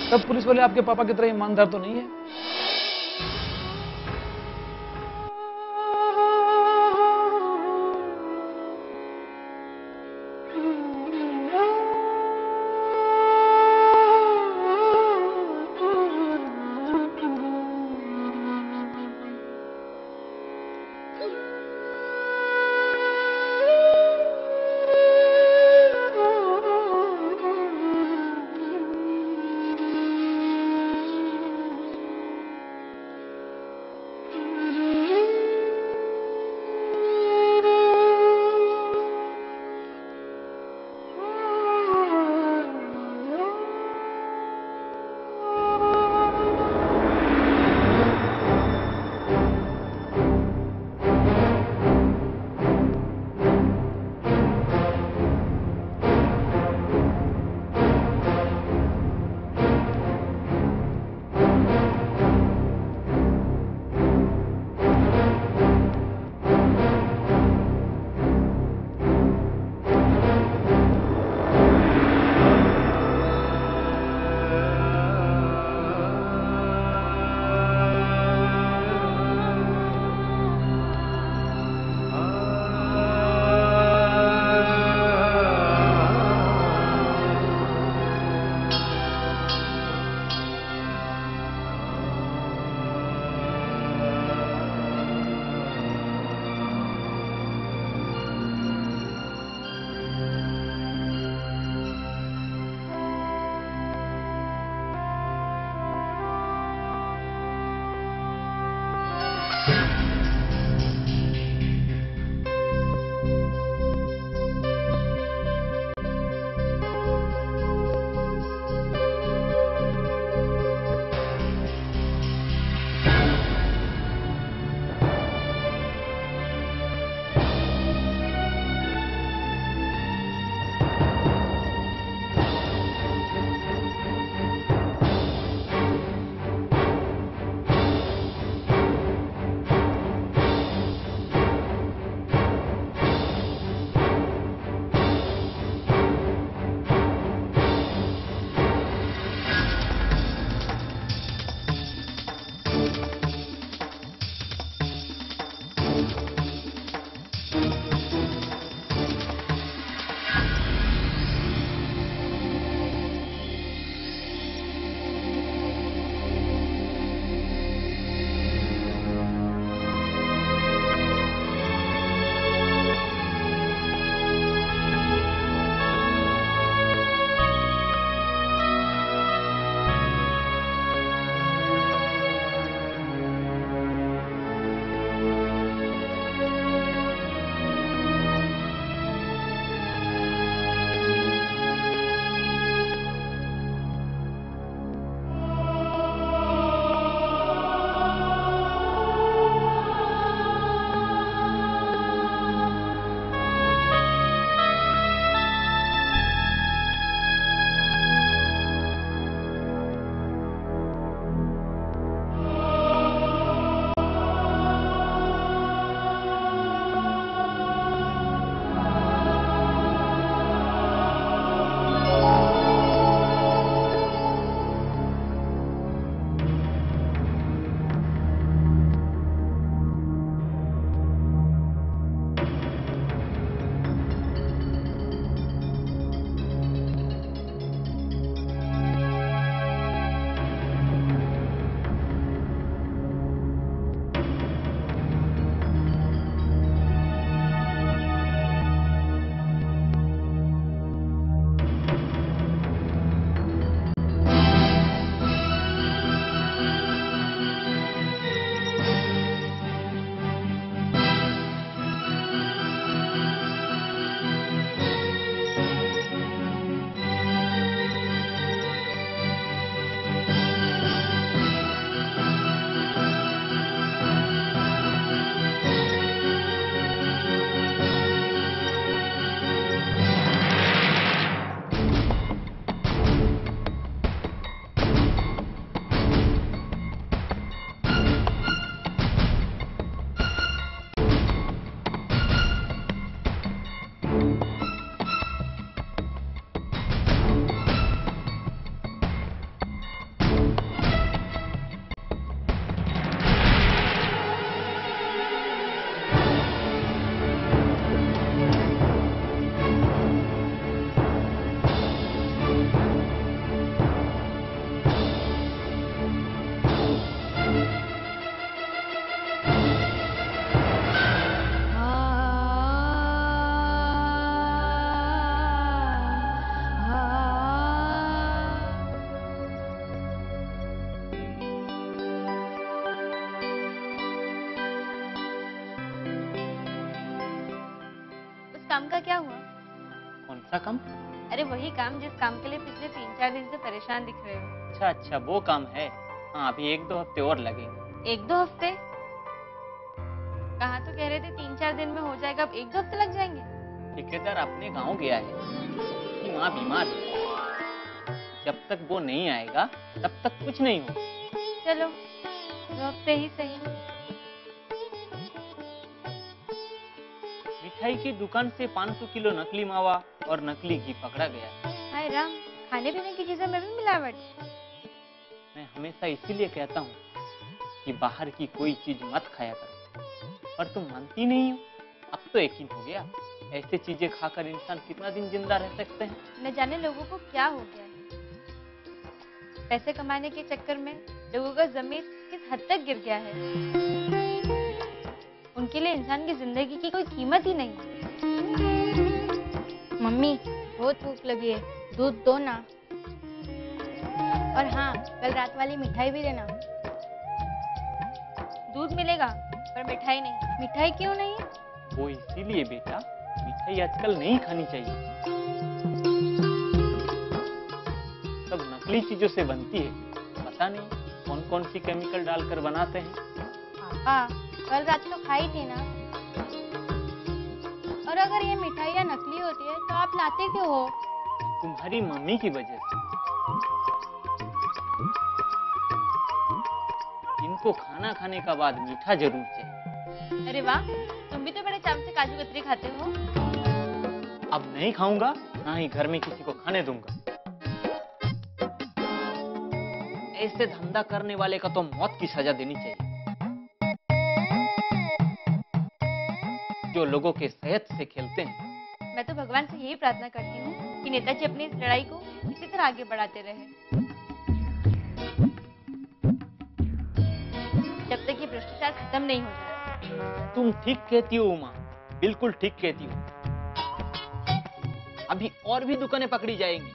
सब पुलिस वाले आपके पापा की तरह ईमानदार तो नहीं है।
काम का क्या हुआ?
कौन सा काम?
अरे वही काम जिस काम के लिए पिछले 3-4 दिन से परेशान दिख रहे हो।
अच्छा अच्छा, वो काम है। हाँ, अभी 1-2 हफ्ते और लगेंगे।
1-2 हफ्ते? कहाँ तो कह रहे थे 3-4 दिन में हो जाएगा, अब 1-2 हफ्ते लग जाएंगे?
ठेकेदार अपने गांव गया है, उसकी माँ बीमार है। जब तक वो नहीं आएगा तब तक कुछ नहीं हो।
चलो 2 हफ्ते ही सही।
मिठाई की दुकान से 500 किलो नकली मावा और नकली घी पकड़ा गया।
हाय राम, खाने पीने की चीजों में भी मिलावट।
मैं हमेशा इसीलिए कहता हूँ कि बाहर की कोई चीज मत खाया करो, पर तुम मानती नहीं हो। अब तो यकीन हो गया, ऐसे चीजें खाकर इंसान कितना दिन जिंदा रह सकते हैं।
न जाने लोगों को क्या हो गया है। पैसे कमाने के चक्कर में लोगों का ज़मीर किस हद तक गिर गया है। उनके लिए इंसान की जिंदगी की कोई कीमत ही नहीं।
मम्मी बहुत भूख लगी है, दूध दो ना। और हाँ, कल रात वाली मिठाई भी देना।
दूध मिलेगा पर मिठाई नहीं।
मिठाई क्यों नहीं?
वो इसीलिए बेटा, मिठाई आजकल नहीं खानी चाहिए। सब नकली चीजों से बनती है, पता नहीं कौन कौन सी केमिकल डालकर बनाते हैं।
पापा कल रात तो खाई थी ना। और अगर ये मिठाइयाँ नकली होती है तो आप लाते क्यों हो?
तुम्हारी मम्मी की वजह से। इनको खाना खाने का बाद मीठा जरूर चाहिए।
अरे वाह, तुम भी तो बड़े चाव से काजू कतरी खाते हो।
अब नहीं खाऊंगा, ना ही घर में किसी को खाने दूंगा। ऐसे धंधा करने वाले का तो मौत की सजा देनी चाहिए। जो लोगों के सेहत से खेलते हैं।
मैं तो भगवान से यही प्रार्थना करती हूँ कि नेताजी अपनी इस लड़ाई को इसी तरह आगे बढ़ाते रहे, जब तक ये भ्रष्टाचार खत्म नहीं हो जाए।
तुम ठीक कहती हो उमा, बिल्कुल ठीक कहती हो। अभी और भी दुकानें पकड़ी जाएंगी,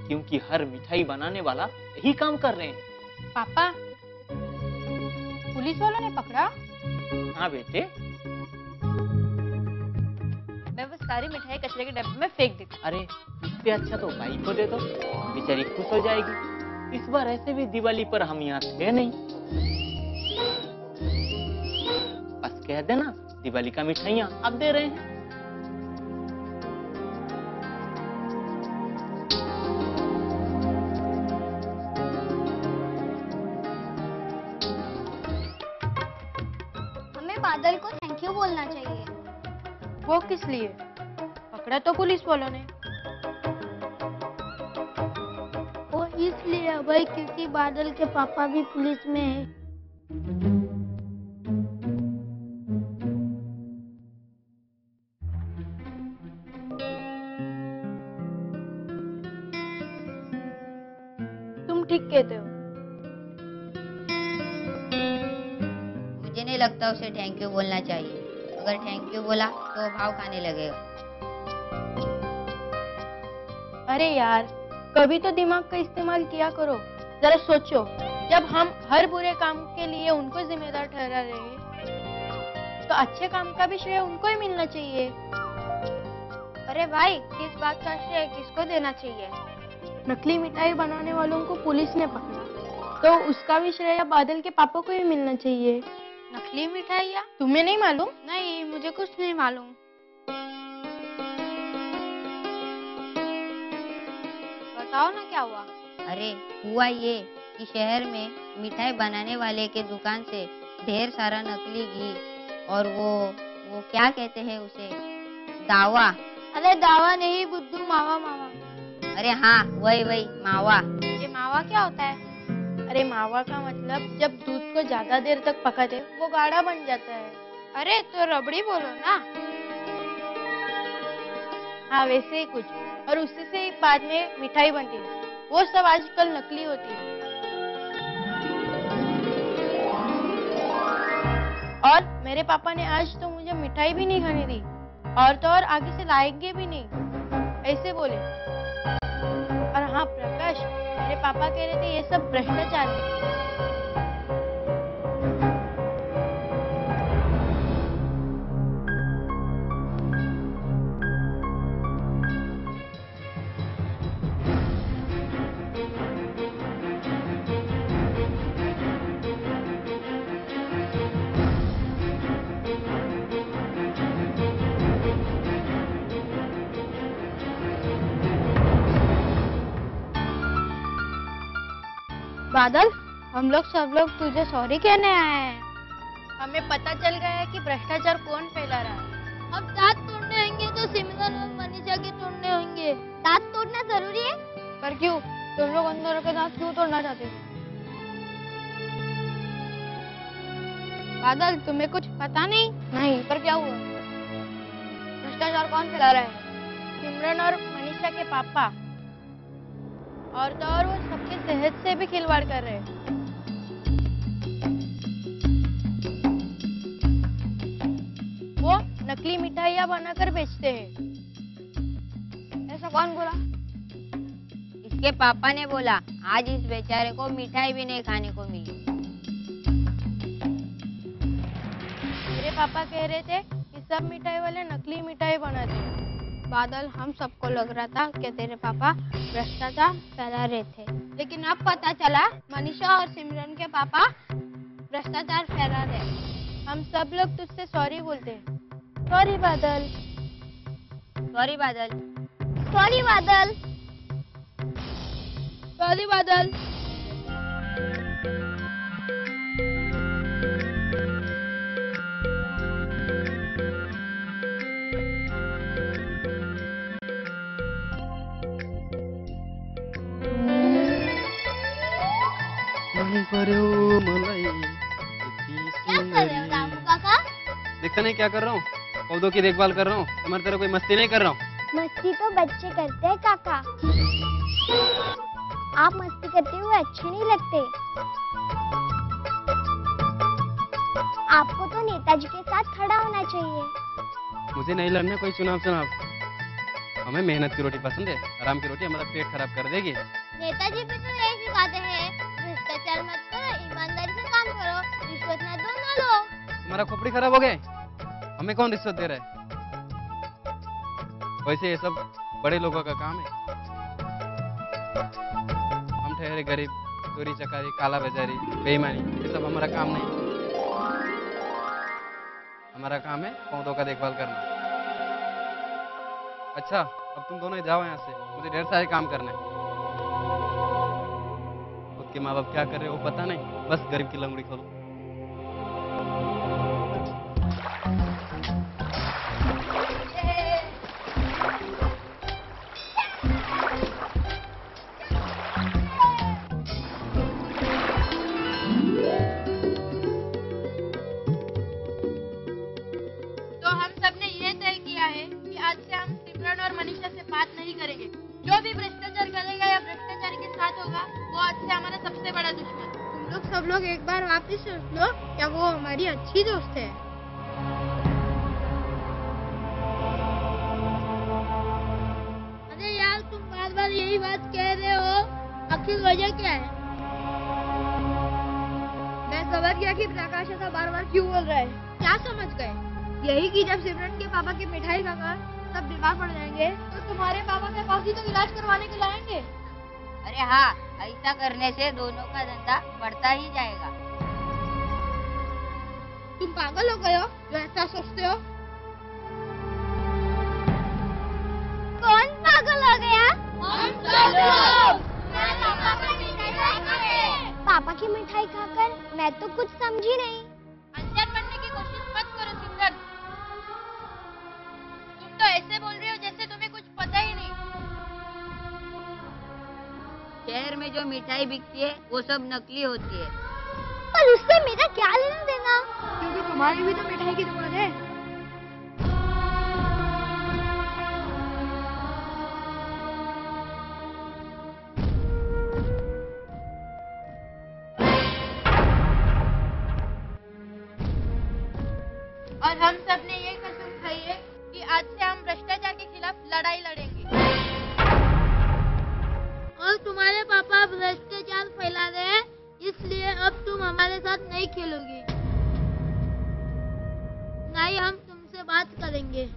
क्योंकि हर मिठाई बनाने वाला यही काम कर रहे हैं।
पापा, पुलिस वालों ने पकड़ा?
हाँ बेटे।
मैं वो सारी मिठाई कचरे के डब्बे में फेंक देती।
अरे इससे अच्छा तो भाई को दे दो, बेचारी खुश हो जाएगी। इस बार ऐसे भी दिवाली पर हम यहाँ थे नहीं। बस कह देना दिवाली का मिठाइयाँ अब दे रहे हैं।
बादल को थैंक यू बोलना चाहिए।
वो किस लिए? पकड़ा तो पुलिस वालों ने।
वो इसलिए भाई क्योंकि बादल के पापा भी पुलिस में है।
तुम ठीक कहते हो।
मुझे नहीं लगता उसे थैंक यू बोलना चाहिए। अगर थैंक यू बोला तो भाव खाने लगेगा।
अरे यार, कभी तो दिमाग का इस्तेमाल किया करो। जरा सोचो, जब हम हर बुरे काम के लिए उनको जिम्मेदार ठहरा रहे हैं, तो अच्छे काम का भी श्रेय उनको ही मिलना चाहिए।
अरे भाई, किस बात का श्रेय किसको देना चाहिए?
नकली मिठाई बनाने वालों को पुलिस ने पकड़ा, तो उसका भी श्रेय बादल के पापा को ही मिलना चाहिए।
नकली मिठाइयाँ?
तुम्हें नहीं मालूम?
नहीं, मुझे कुछ नहीं मालूम। बताओ ना क्या हुआ?
अरे हुआ ये कि शहर में मिठाई बनाने वाले के दुकान से ढेर सारा नकली घी और वो क्या कहते हैं उसे, दावा।
अरे दावा नहीं बुद्धू, मावा मावा।
अरे हाँ, वही मावा।
ये मावा क्या होता है?
अरे मावा का मतलब जब दूध को ज्यादा देर तक पकाते वो गाढ़ा बन जाता है।
अरे तो रबड़ी बोलो ना।
हाँ, वैसे ही कुछ। और उससे से बाद में मिठाई बनती है। वो सब आजकल नकली होती है। और मेरे पापा ने आज तो मुझे मिठाई भी नहीं खाने दी, और तो और आगे से लाएंगे भी नहीं, ऐसे बोले। और हाँ प्रकाश, मेरे पापा कह रहे थे ये सब भ्रष्टाचार है। बादल, हम लोग सब लोग तुझे सॉरी कहने आए हैं। हमें पता चल गया है कि भ्रष्टाचार कौन फैला रहा है।
अब दांत तोड़ने होंगे तो सिमरन और मनीषा के तोड़ने होंगे। दांत तोड़ना जरूरी है?
पर क्यों? तुम लोग अंदर के दांत क्यों तोड़ना चाहते हो? बादल, तुम्हें कुछ पता नहीं? नहीं, पर क्या हुआ? भ्रष्टाचार कौन फैला रहा है? सिमरन और मनीषा के पापा। और तो और वो सबके सेहत से भी खिलवाड़ कर रहे हैं। वो नकली मिठाइयाँ बनाकर बेचते हैं। ऐसा कौन बोला?
इसके पापा ने बोला। आज इस बेचारे को मिठाई भी नहीं खाने को मिली।
मेरे पापा कह रहे थे कि सब मिठाई वाले नकली मिठाई बनाते हैं। बादल, हम सबको लग रहा था कि तेरे पापा भ्रष्टाचार फैला रहे थे, लेकिन अब पता चला मनीषा और सिमरन के पापा भ्रष्टाचार फैला रहे। हम सब लोग तुझसे सॉरी बोलते हैं। सॉरी बादल।
सॉरी बादल।
सॉरी बादल।
सॉरी बादल।
क्या कर रहे हो रामू काका?
देखता नहीं क्या कर रहा हूँ? पौधों की देखभाल कर रहा हूँ। तुम्हारी तरह कोई मस्ती नहीं कर रहा हूँ।
मस्ती तो बच्चे करते हैं काका। आप मस्ती करते हुए अच्छे नहीं लगते। आपको तो नेताजी के साथ खड़ा होना चाहिए।
मुझे नहीं लड़ना कोई चुनाव। हमें मेहनत की रोटी पसंद है। आराम की रोटी हमारा पेट खराब कर देगी।
नेताजी भी तो यही सिखाते हैं, भ्रष्टाचार मत करो, ईमानदारी से काम करो, रिश्वत ना दो ना लो।
हमारा खोपड़ी खराब हो गए। हमें कौन रिश्वत दे रहा है? वैसे ये सब बड़े लोगों का काम है। हम ठहरे गरीब, चोरी चकारी, काला बाजारी, बेईमानी, ये सब हमारा काम नहीं। हमारा काम है पौधों का देखभाल करना। अच्छा, अब तुम दोनों जाओ यहाँ से। मुझे ढेर सारे काम करना है। खुद के माँ बाप क्या कर रहे हो पता नहीं, बस गरीब की लंगड़ी खोलो।
तो हम सबने ये तय किया है कि आज से हम सिमरन और मनीषा से बात नहीं करेंगे। जो भी भ्रष्टाचार करेगा या भ्रष्टाचार के साथ होगा, वो आज से हमारा सबसे बड़ा दुश्मन। तुम लोग सब लोग एक बार वापस सोच लो, क्या वो हमारी अच्छी दोस्त है? अरे यार, तुम बार बार यही बात कह रहे हो, आखिर वजह क्या है? मैं समझ गया कि प्रकाश ऐसा बार बार क्यों बोल रहा है। क्या समझ गए? यही कि जब सिमरन के पापा की मिठाई खाकर सब बीमार पड़ जाएंगे तो तुम्हारे पापा के पास ही तो इलाज करवाने के लाएंगे।
अरे हाँ, ऐसा करने से दोनों का धंधा बढ़ता ही जाएगा।
तुम पागल हो गए हो जो ऐसा सोचते हो?
कौन पागल हो गया? पापा की मिठाई खाकर मैं तो कुछ समझी नहीं।
अनजान बनने की कोशिश मत करो सिमरन। तुम तो ऐसे बोल रहे हो जैसे तुम्हें कुछ पता ही नहीं।
शहर में जो मिठाई बिकती है वो सब नकली होती है।
पर उससे मेरा क्या लेना देना?
क्योंकि तुम्हारी भी तो मिठाई की दुकान है। और हम सब ने ये कसम खाई है कि आज से हम भ्रष्टाचार के खिलाफ लड़ाई लड़ेंगे। और तुम्हारे पापा भ्रष्टाचार फैला रहे हैं, इसलिए अब तुम हमारे साथ नहीं खेलोगी, ना ही हम तुमसे बात करेंगे।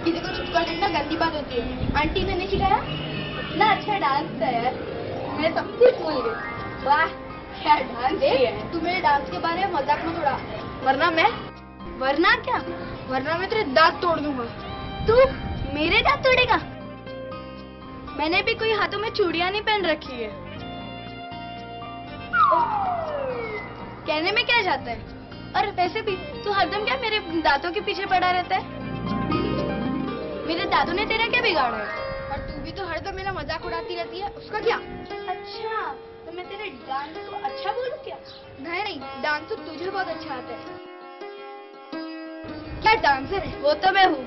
किसी को चिपका देना गंदी बात होती है। आंटी ने नहीं सिखाया? इतना अच्छा डांस था यार, मैं सब कुछ भूल गई। वाह क्या डांस है। तू मेरे डांस के बारे में मजाक मत उड़ा, वरना क्या, वरना मैं तेरे दांत तोड़ दूंगा। तू मेरे दांत तोड़ेगा? मैंने भी कोई हाथों में चूड़ियां नहीं पहन रखी है। कहने में क्या जाता है? और वैसे भी तू हरदम क्या मेरे दांतों के पीछे पड़ा रहता है? मेरे दादू ने तेरा क्या बिगाड़ा है? और तू भी तो हरदम मेरा मजाक उड़ाती रहती है, उसका क्या? अच्छा तो मैं तेरे डांस को अच्छा बोलूं क्या? नहीं, डांस तो तुझे बहुत अच्छा आता है। क्या डांसर है? वो तो मैं हूँ।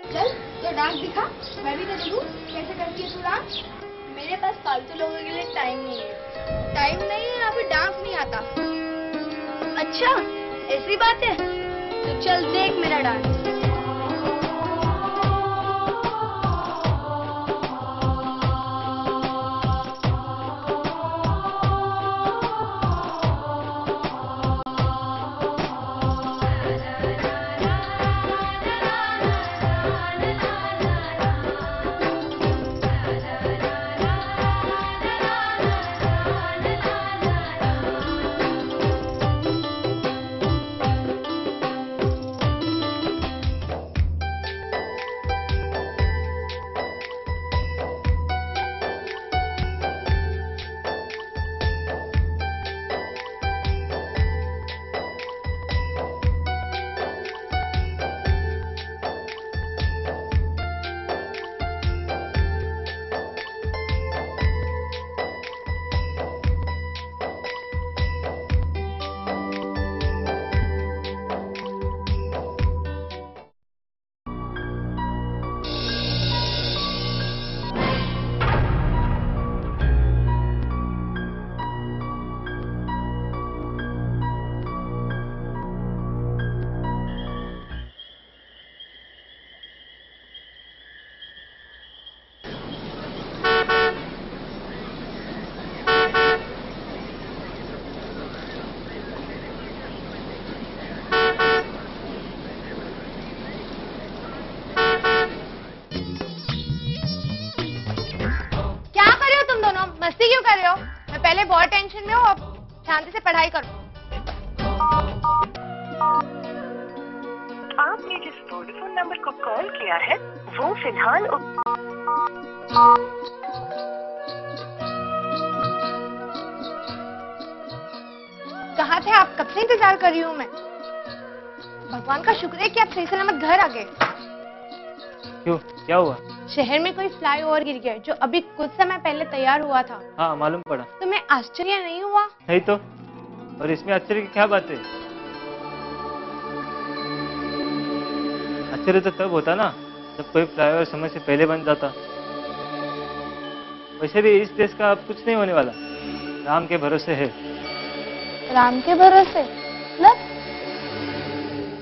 चल तो डांस दिखा, मैं भी तो देखूं कैसे करती है तू डांस। मेरे पास फालतू लोगों के लिए टाइम नहीं है। टाइम नहीं है या फिर डांस नहीं आता? अच्छा ऐसी बात है, तो चल देख मेरा डांस। मस्ती क्यों कर रहे हो? मैं पहले बहुत टेंशन में हूँ, अब शांति से पढ़ाई करो।
आपने जिस वोडाफोन नंबर को कॉल किया है वो फिलहाल
कहाँ थे आप? कब से इंतजार कर रही हूँ मैं। भगवान का शुक्र है कि आप सही सलामत घर आ गए।
क्यों, क्या हुआ?
शहर में कोई फ्लाईओवर गिर गया जो अभी कुछ समय पहले तैयार हुआ था।
हाँ मालूम पड़ा।
तुम्हें आश्चर्य नहीं हुआ?
नहीं तो, और इसमें आश्चर्य की क्या बात है? आश्चर्य तो तब होता ना जब कोई फ्लाईओवर समय से पहले बन जाता। वैसे भी इस देश का अब कुछ नहीं होने वाला, राम के भरोसे है।
राम के भरोसे मतलब?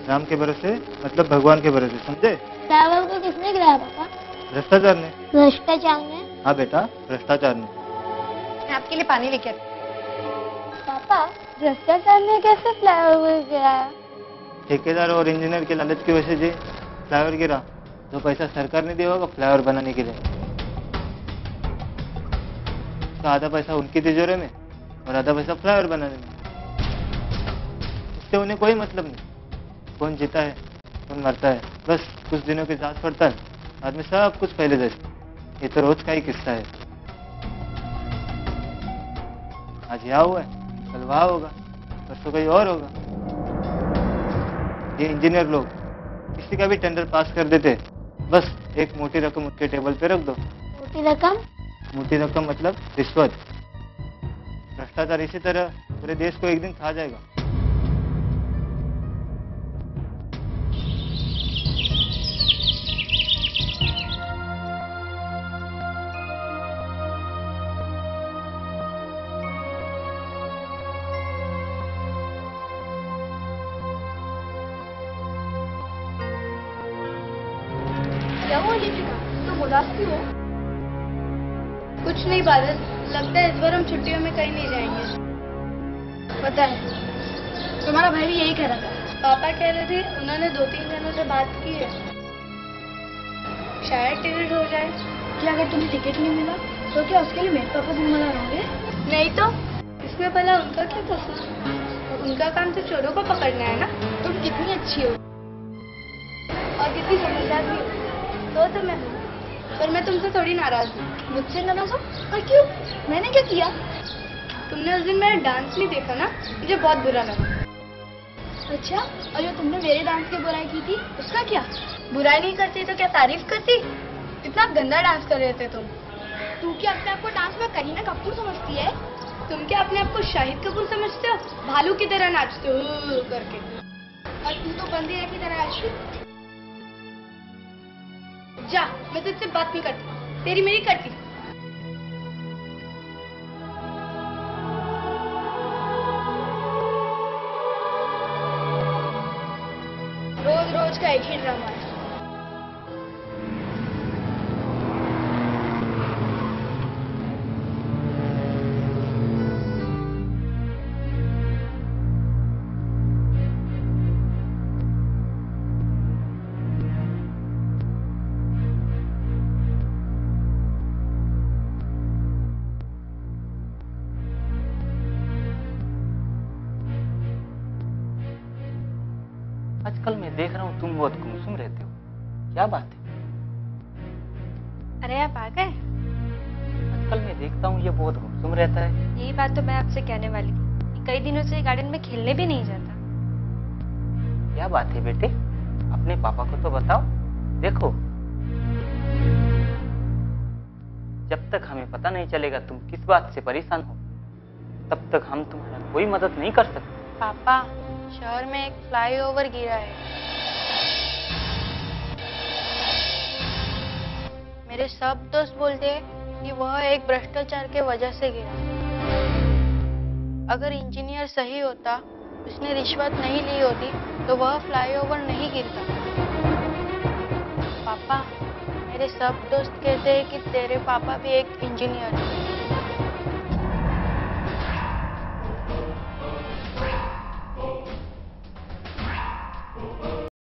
राम के भरोसे मतलब भगवान के भरोसे, समझे?
फ्लाईओवर को किसने गिराया पापा?
भ्रष्टाचार ने।
भ्रष्टाचार ने?
हाँ बेटा, भ्रष्टाचार ने।
मैं आपके लिए पानी लेकर।
पापा भ्रष्टाचार ने कैसे फ्लाईओवर गिराया?
ठेकेदार और इंजीनियर के लालच की वजह से जी फ्लाईओवर गिरा। जो पैसा सरकार ने दिया होगा फ्लाईओवर बनाने के लिए, तो आधा पैसा उनकी तिजोरी में और आधा पैसा फ्लाईओवर बनाने में। इससे उन्हें कोई मतलब नहीं कौन जीता है कौन मरता है। बस कुछ दिनों की जांच पड़ताल, आदमी सब कुछ पहले जैसे। ये तो रोज का ही किस्सा है। आज यहाँ हुआ है, कल वहाँ होगा, परसों कहीं और होगा। ये इंजीनियर लोग किसी का भी टेंडर पास कर देते, बस एक मोटी रकम उनके टेबल पे रख दो।
मोटी रकम?
मोटी रकम मतलब रिश्वत। भ्रष्टाचार इसी तरह पूरे देश को एक दिन खा जाएगा।
क्या हुआ दीपिका, तुम उदास क्यों हो? कुछ नहीं बादल, लगता है इस बार हम छुट्टियों में कहीं नहीं जाएंगे। पता है तुम्हारा भाई भी यही कह रहा था। पापा कह रहे थे उन्होंने 2-3 जनों से बात की है। शायद टिकट हो जाए। क्या अगर तुम्हें टिकट नहीं मिला तो क्या उसके लिए मेरे पापा जिम्मेदार होंगे? नहीं तो इसमें भला उनका क्या कसूर? उनका काम तो चोरों को पकड़ना है ना। तुम कितनी अच्छी हो और कितनी समझदार भी हो। तो मैं हूँ, पर मैं तुमसे थोड़ी नाराज हूँ। मुझसे नाराज हो? और क्यों? मैंने क्या किया? तुमने उस दिन मेरा डांस नहीं देखा ना, मुझे बहुत बुरा लगा। अच्छा, और जो तुमने मेरे डांस की बुराई की थी उसका क्या? बुराई नहीं करती तो क्या तारीफ करती? इतना गंदा डांस कर रहे थे तुम। तू क्या अपने आप को डांस में करीना कपूर समझती है? तुम क्या अपने आप को शाहिद कपूर समझते हो? भालू की तरह नाचते हो करके। और तू तो बंदे की तरह नाचती। जा, मैं तुझसे बात नहीं करती, तेरी मेरी करती। रोज रोज का एक ही ड्रामा है।
आजकल मैं देख रहा हूँ तुम बहुत गुमसुम रहते हो, क्या बात है?
अरे आप आ गए?
आजकल मैं देखता हूँ ये बहुत गुमसुम रहता है।
यही बात तो मैं आपसे कहने वाली थी कि कई दिनों से गार्डन में खेलने भी नहीं जाता।
क्या बात है बेटे, अपने पापा को तो बताओ। देखो, जब तक हमें पता नहीं चलेगा तुम किस बात से परेशान हो, तब तक हम तुम्हारा कोई मदद नहीं कर सकते।
पापा, शहर में एक फ्लाईओवर गिरा है। मेरे सब दोस्त बोलते हैं कि वह एक भ्रष्टाचार के वजह से गिरा। अगर इंजीनियर सही होता, उसने रिश्वत नहीं ली होती, तो वह फ्लाईओवर नहीं गिरता। पापा, मेरे सब दोस्त कहते हैं कि तेरे पापा भी एक इंजीनियर हैं।